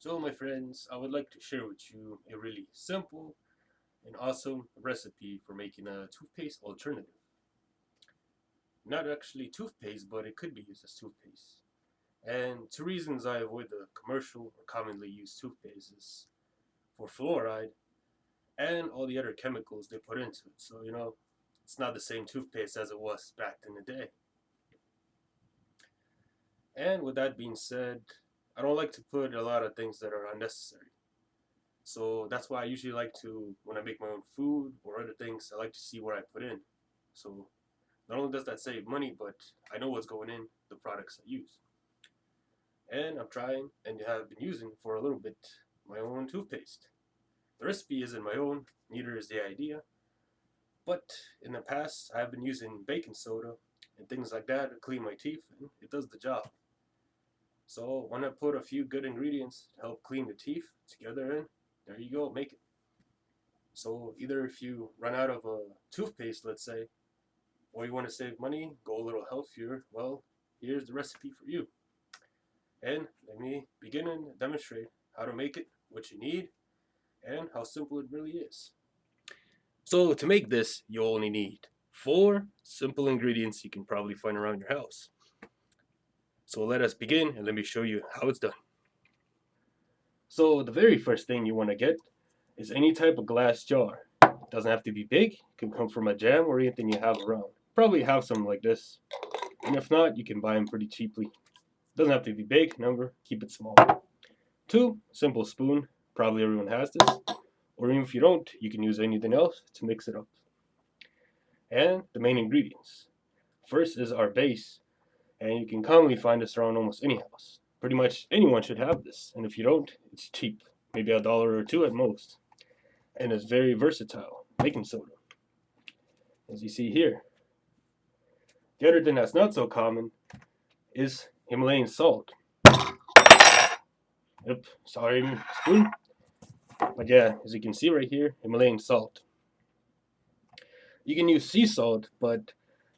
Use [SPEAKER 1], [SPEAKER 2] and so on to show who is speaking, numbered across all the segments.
[SPEAKER 1] So my friends, I would like to share with you a really simple and awesome recipe for making a toothpaste alternative. Not actually toothpaste, but it could be used as toothpaste. And two reasons I avoid the commercial or commonly used toothpaste is for fluoride and all the other chemicals they put into it. So, it's not the same toothpaste as it was back in the day. And with that being said, I don't like to put a lot of things that are unnecessary. So that's why I usually like to, when I make my own food or other things, I like to see what I put in. So not only does that save money, but I know what's going in the products I use. And I'm trying and have been using for a little bit my own toothpaste. The recipe isn't my own, neither is the idea. But in the past, I've been using baking soda and things like that to clean my teeth, and it does the job. So when I put a few good ingredients to help clean the teeth together in, there you go, make it. So either if you run out of a toothpaste, let's say, or you want to save money, go a little healthier, well, here's the recipe for you. And let me begin and demonstrate how to make it, what you need, and how simple it really is. So to make this, you only need 4 simple ingredients you can probably find around your house. So let us begin and let me show you how it's done. So the very first thing you want to get is any type of glass jar. It doesn't have to be big. It can come from a jam or anything you have around. Probably have some like this. And if not, you can buy them pretty cheaply. It doesn't have to be big, remember, keep it small. 2, simple spoon. Probably everyone has this. Or even if you don't, you can use anything else to mix it up. And the main ingredients. First is our base. And you can commonly find this around almost any house. Pretty much anyone should have this. And if you don't, it's cheap. Maybe $1 or 2 at most. And it's very versatile. Baking soda, as you see here. The other thing that's not so common is Himalayan salt. Yep, sorry, spoon. But yeah, as you can see right here, Himalayan salt. You can use sea salt, but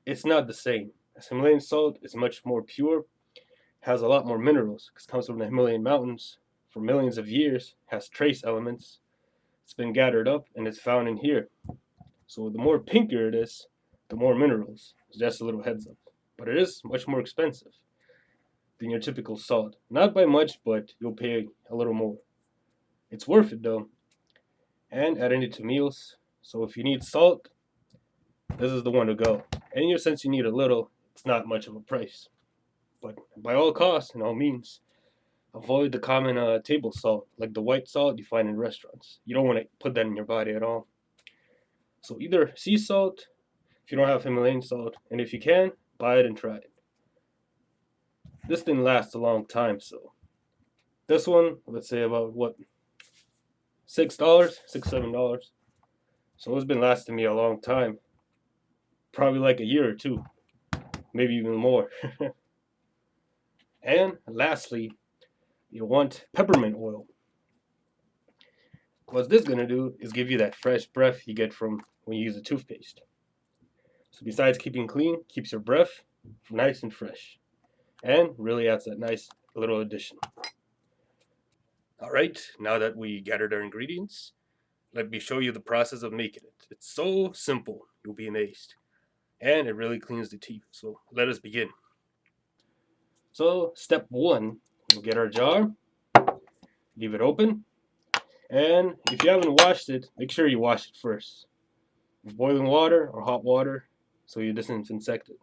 [SPEAKER 1] it's not the same. As Himalayan salt is much more pure, has a lot more minerals, because it comes from the Himalayan mountains for millions of years, has trace elements. It's been gathered up and it's found in here. So the more pinker it is, the more minerals. Just a little heads up. But it is much more expensive than your typical salt. Not by much, but you'll pay a little more. It's worth it though. And adding it to meals. So if you need salt, this is the one to go. And since you need a little, it's not much of a price. But by all costs and all means, avoid the common table salt, like the white salt you find in restaurants. You don't want to put that in your body at all. So either sea salt, if you don't have Himalayan salt, and if you can, buy it and try it. This thing lasts a long time, so this one, let's say about what, $6, $7. So it's been lasting me a long time, probably like a year or two, maybe even more. And lastly, you want peppermint oil. What this gonna do is give you that fresh breath you get from when you use a toothpaste. So besides keeping clean, keeps your breath nice and fresh, and really adds that nice little addition. Alright, now that we gathered our ingredients, let me show you the process of making it. It's so simple, you'll be amazed. And it really cleans the teeth, so let us begin. So, step 1, we'll get our jar, leave it open, and if you haven't washed it, make sure you wash it first. With boiling water or hot water, so you disinfect it.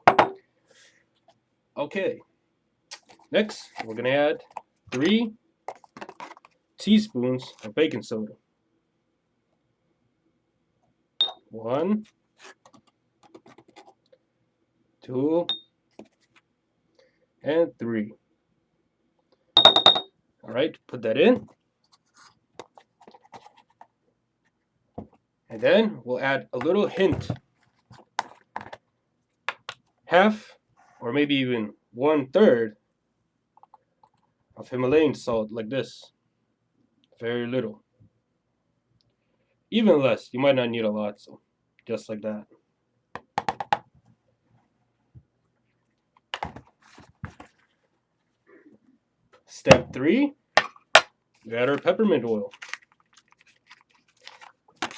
[SPEAKER 1] Okay, next we're going to add 3 teaspoons of baking soda. 1, 2, and 3. Alright, put that in. And then we'll add a little hint, half or maybe even 1/3 of Himalayan salt, like this. Very little. Even less, you might not need a lot, so just like that. Step 3, we add our peppermint oil.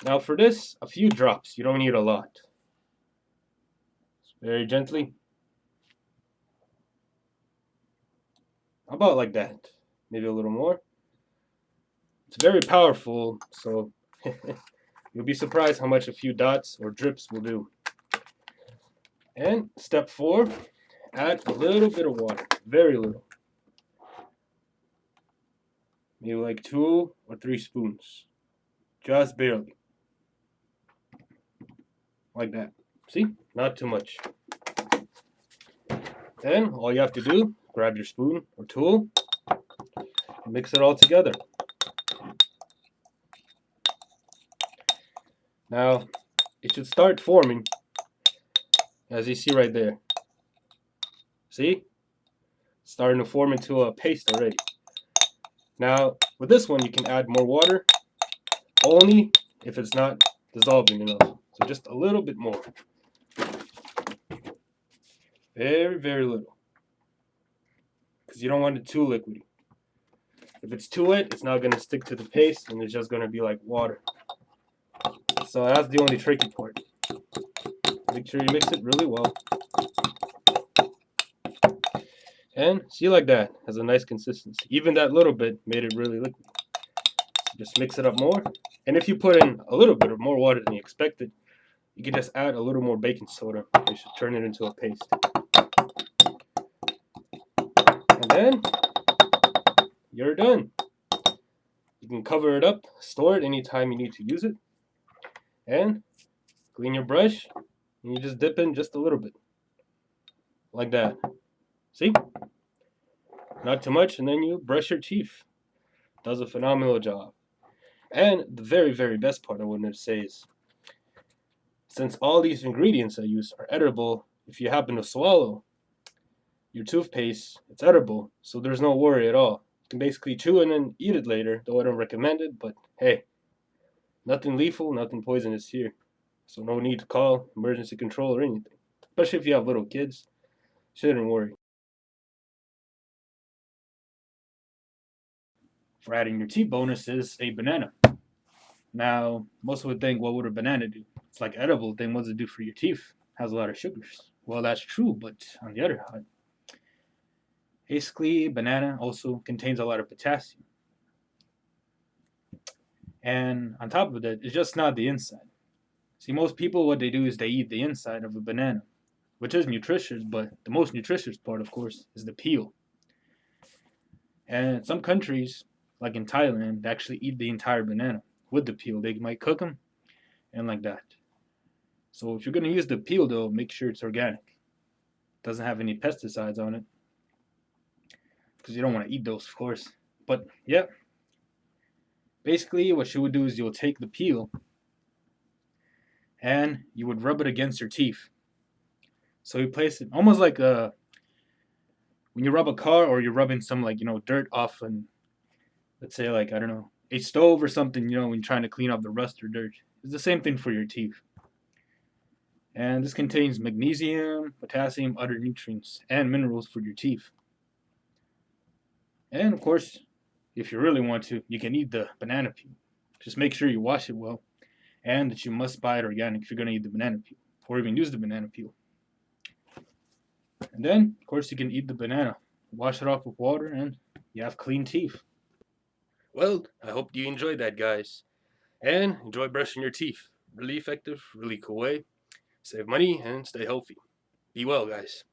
[SPEAKER 1] Now for this, a few drops. You don't need a lot. Very gently. About like that. Maybe a little more. It's very powerful, so you'll be surprised how much a few dots or drips will do. And step 4, add a little bit of water. Very little. Maybe like 2 or 3 spoons. Just barely. Like that. See? Not too much. Then all you have to do, grab your spoon or tool, and mix it all together. Now, it should start forming, as you see right there. See? It's starting to form into a paste already. Now, with this one, you can add more water, only if it's not dissolving enough. So just a little bit more. Very, very little. Because you don't want it too liquidy. If it's too wet, it's not going to stick to the paste, and it's just going to be like water. So that's the only tricky part. Make sure you mix it really well. And see, like that, has a nice consistency. Even that little bit made it really liquid. So just mix it up more. And if you put in a little bit of more water than you expected, you can just add a little more baking soda. You should turn it into a paste. And then you're done. You can cover it up, store it anytime you need to use it, and clean your brush, and you just dip in just a little bit. Like that. See? Not too much, and then you brush your teeth. Does a phenomenal job. And the very, very best part I wanted to say is, since all these ingredients I use are edible, if you happen to swallow your toothpaste, it's edible, so there's no worry at all. You can basically chew and then eat it later, though I don't recommend it, but hey, nothing lethal, nothing poisonous here. So no need to call emergency control or anything. Especially if you have little kids, shouldn't worry. For adding your tea bonus is a banana. Now, most would think, what would a banana do? It's like edible, then what does it do for your teeth? It has a lot of sugars. Well, that's true, but on the other hand, basically, banana also contains a lot of potassium. And on top of that, it's just not the inside. See, most people, what they do is they eat the inside of a banana, which is nutritious, but the most nutritious part, of course, is the peel. And in some countries, like in Thailand, they actually eat the entire banana with the peel. They might cook them and like that. So if you're going to use the peel, though, make sure it's organic. It doesn't have any pesticides on it, because you don't want to eat those, of course. But yeah, basically what you would do is you'll take the peel and you would rub it against your teeth. So you place it almost like when you rub a car, or you're rubbing some, like, dirt off, and let's say, like, I don't know, a stove or something, when you're trying to clean up the rust or dirt. It's the same thing for your teeth. And this contains magnesium, potassium, other nutrients, and minerals for your teeth. And of course, if you really want to, you can eat the banana peel. Just make sure you wash it well, and that you must buy it organic if you're going to eat the banana peel, or even use the banana peel. And then, of course, you can eat the banana. Wash it off with water, and you have clean teeth. Well, I hope you enjoyed that, guys. And enjoy brushing your teeth. Really effective, really cool way. Save money and stay healthy. Be well, guys.